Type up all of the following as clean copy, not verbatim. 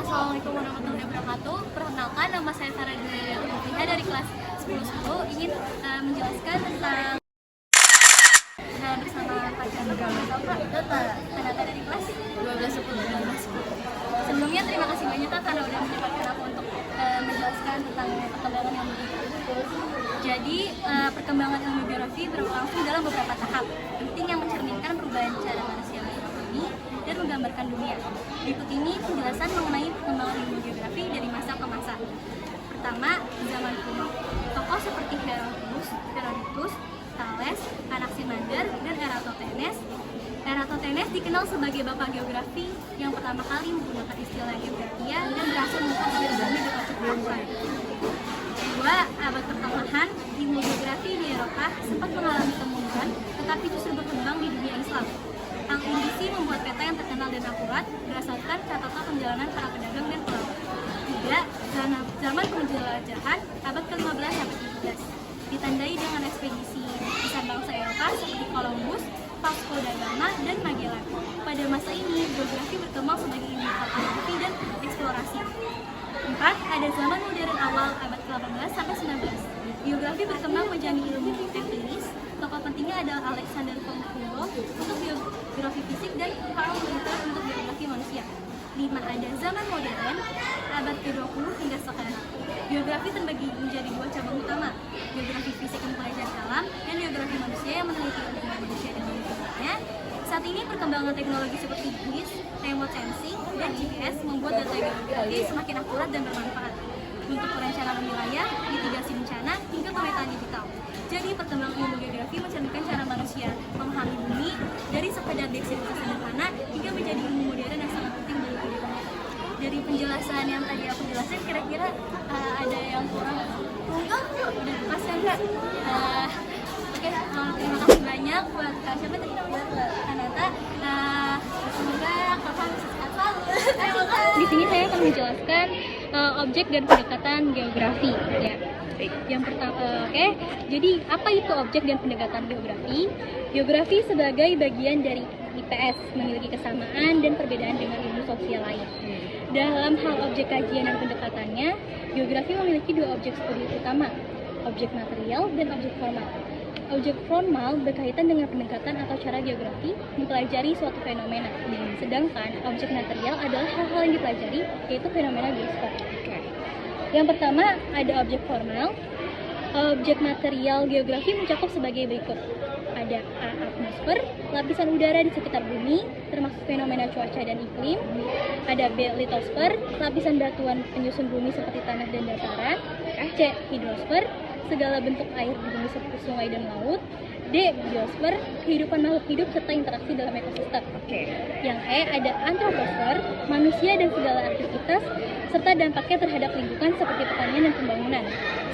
Assalamualaikum warahmatullahi wabarakatuh. Perkenalkan, nama saya Sarah Dina dari kelas 10 ingin menjelaskan tentang bersama Pak Chandra Kanata dari kelas 12 Sebelumnya terima kasih banyak Kak karena udah menyempatkan aku untuk menjelaskan tentang perkembangan ilmu geografi. Jadi perkembangan ilmu geografi berlangsung dalam beberapa tahap penting yang mencerminkan perubahan cara manusia memahami dan menggambarkan dunia. Berikut ini penjelasan mengenai perkembangan ilmu geografi dari masa ke masa. Pertama, zaman kuno. Tokoh seperti Herodotus, Thales, Anaximander, dan Eratosthenes dikenal sebagai bapak geografi yang pertama kali menggunakan istilah geografia dan berhasil mengungkapkan geografi dengan cepat. Kedua, abad pertengahan, ilmu geografi di Eropa sempat mengalami kemunduran, tetapi justru berkembang di dunia Islam. Al-Indisi membuat peta yang terkenal dan akurat berdasarkan catatan perjalanan para pedagang dan pelawak. Tiga, zaman penjelajahan abad ke-15 sampai ke-17 ditandai dengan ekspedisi besar bangsa Eropa seperti Columbus, Vasco da Gama, dan Magellan. Pada masa ini, geografi berkembang sebagai ilmu kartografi dan eksplorasi. 4. Ada zaman modern awal abad ke-18 sampai 19. Geografi berkembang menjadi ilmu empiris. Tokoh pentingnya adalah Alexander von Humboldt untuk geografi fisik dan Karl Ritter untuk geografi manusia. 5. Ada zaman modern abad ke-20 hingga sekarang. Geografi terbagi menjadi dua cabang utama, geografi fisik yang mempelajari alam dan geografi manusia yang meneliti hubungan manusia dengan lingkungannya. Saat ini perkembangan teknologi seperti GIS, remote sensing, dan GPS membuat data geografi semakin akurat dan bermanfaat untuk perencanaan wilayah, mitigasi bencana, hingga pemetaan digital. Jadi perkembangan ilmu geografi mencerminkan cara manusia memahami bumi dari sekedar deskripsi sederhana hingga menjadi ilmu modern yang sangat penting bagi kehidupan. Dari penjelasan yang tadi aku jelasin, kira-kira ada yang kurang? Udah pas kan Kak? Oke, terima kasih banyak buat Kak. Siapa tadi namanya? Kanata. Semoga Kakak bisa sehat selalu. Di sini saya akan menjelaskan objek dan pendekatan geografi. Ya. Yang pertama, jadi apa itu objek dan pendekatan geografi? Geografi sebagai bagian dari IPS memiliki kesamaan dan perbedaan dengan ilmu sosial lain. Dalam hal objek kajian dan pendekatannya, geografi memiliki dua objek studi utama, objek material dan objek formal. Objek formal berkaitan dengan pendekatan atau cara geografi mempelajari suatu fenomena, sedangkan objek material adalah hal-hal yang dipelajari, yaitu fenomena geosfer. Yang pertama ada objek formal. Objek material geografi mencakup sebagai berikut. Ada A. Atmosfer, lapisan udara di sekitar bumi, termasuk fenomena cuaca dan iklim. Ada B. Litosfer, lapisan batuan penyusun bumi seperti tanah dan dataran. C. Hidrosfer, segala bentuk air di bumi seperti sungai dan laut. D. Biosfer, kehidupan makhluk hidup serta interaksi dalam ekosistem. Yang E. Ada Antroposfer, manusia dan segala aktivitas serta dampaknya terhadap lingkungan seperti pertanian dan pembangunan.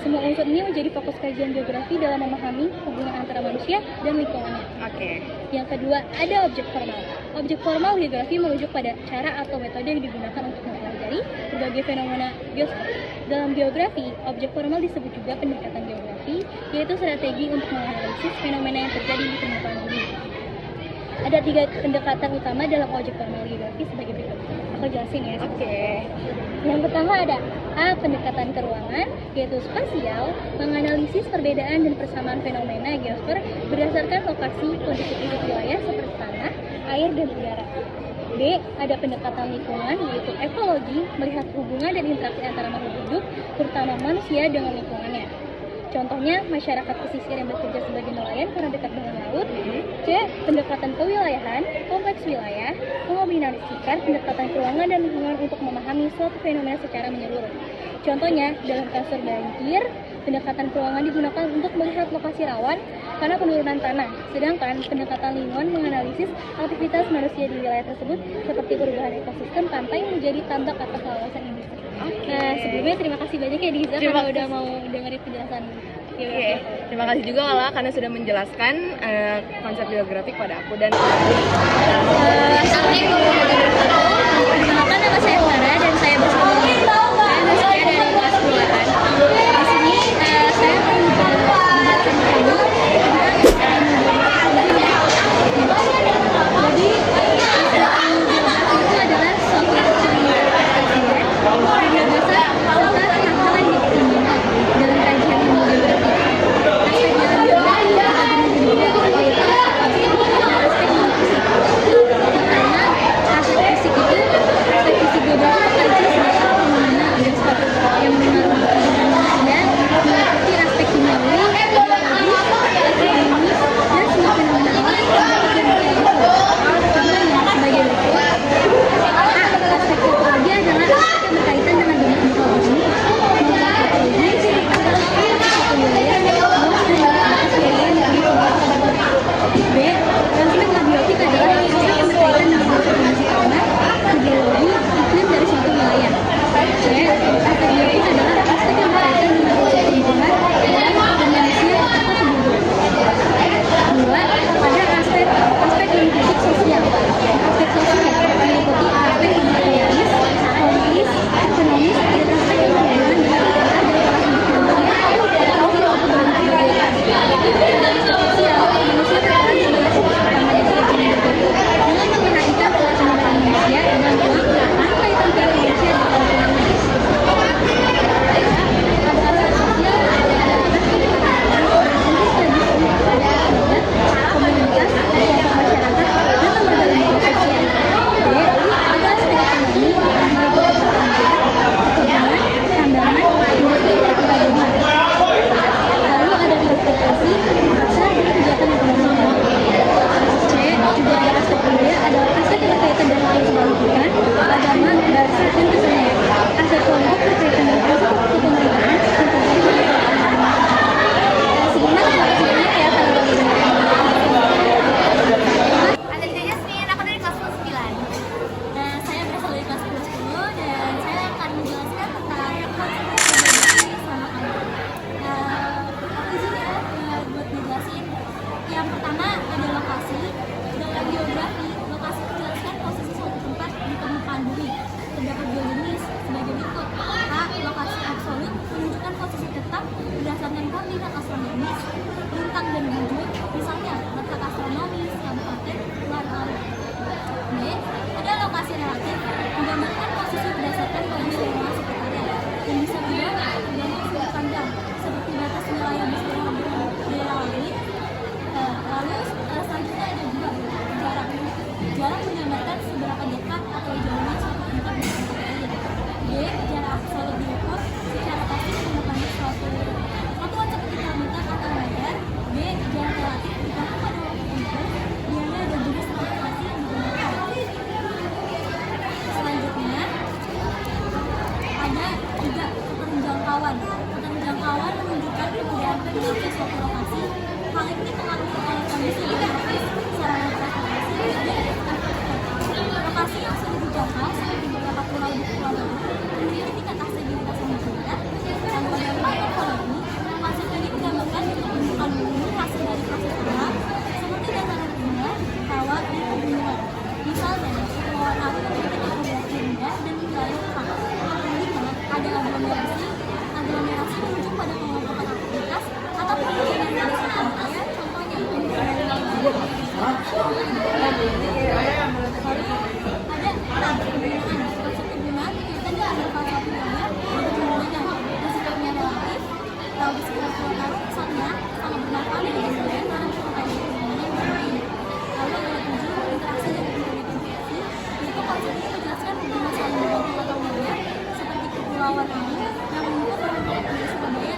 Semua unsur ini menjadi fokus kajian geografi dalam memahami hubungan antara manusia dan lingkungannya. Yang kedua, ada objek formal. Objek formal geografi merujuk pada cara atau metode yang digunakan untuk mempelajari berbagai fenomena geosfer. Dalam geografi, objek formal disebut juga pendekatan geografi, yaitu strategi untuk menganalisis fenomena yang terjadi di permukaan bumi. Ada 3 pendekatan utama dalam objek formal geografi sebagai berikut. Aku jelasin ya. Yang pertama ada A. Pendekatan keruangan, yaitu spasial, menganalisis perbedaan dan persamaan fenomena geosfer berdasarkan lokasi kondisi fisik wilayah seperti tanah, air, dan udara. B. Ada pendekatan lingkungan, yaitu ekologi, melihat hubungan dan interaksi antara makhluk hidup, terutama manusia dengan lingkungannya. Contohnya, masyarakat pesisir yang bekerja sebagai nelayan karena dekat dengan laut. C. Pendekatan kewilayahan, kompleks wilayah, mengombinasikan pendekatan keuangan dan lingkungan untuk memahami suatu fenomena secara menyeluruh. Contohnya, dalam kasus banjir, pendekatan keuangan digunakan untuk melihat lokasi rawan karena penurunan tanah, sedangkan pendekatan lingkungan menganalisis aktivitas manusia di wilayah tersebut seperti perubahan ekosistem pantai menjadi tambak atau kawasan industri. Nah, sebelumnya terima kasih banyak ya Diza karena udah mau dengerin penjelasan geografi. Terima kasih juga Lala karena sudah menjelaskan konsep geografi kepada aku dan Assalamualaikum warahmatullahi wabarakatuh. Perkenalkan, nama saya Farah dan saya bersama saya mahasiswa dari kelas 8. Di sini saya akan menjelaskan kamu tentang jadi itu adalah suatu memiliki suatu lokasi, hal ini dipengaruhi oleh kondisi geografis, sarana transportasi, dan infrastruktur. Lokasi yang sudah dijangkau seperti beberapa pulau di Kepulauan Riau memiliki tingkat aksesibilitas yang berbeda. Dan pada platform koloni, konsep ini digambarkan untuk menunjukkan gunung hasil dari proses alam seperti dataran rendah, rawa, dan pegunungan. Misalnya, Kepulauan Riau memiliki topografi rendah dan wilayah kekang. Kelima, ada aglomerasi. Aglomerasi menunjuk pada pengelompokan aktivitas atau permainan dari suatu wilayah, contohnya ada kegunaan. Konsep kegunaan berkaitan dengan beberapa wilayah dan pegunungan yang sifatnya relatif. Kalau di sekitar Pulau Karo, misalnya, sangat bermanfaat bagi nelayan karena merupakan pegunungan yang bermain. Lalu ada 7, interaksi dan intervensi. Itu konsep ini menjelaskan hubungan saling membantu atau wilayah seperti Kepulauan Riau yang mengumpul orang dari Surabaya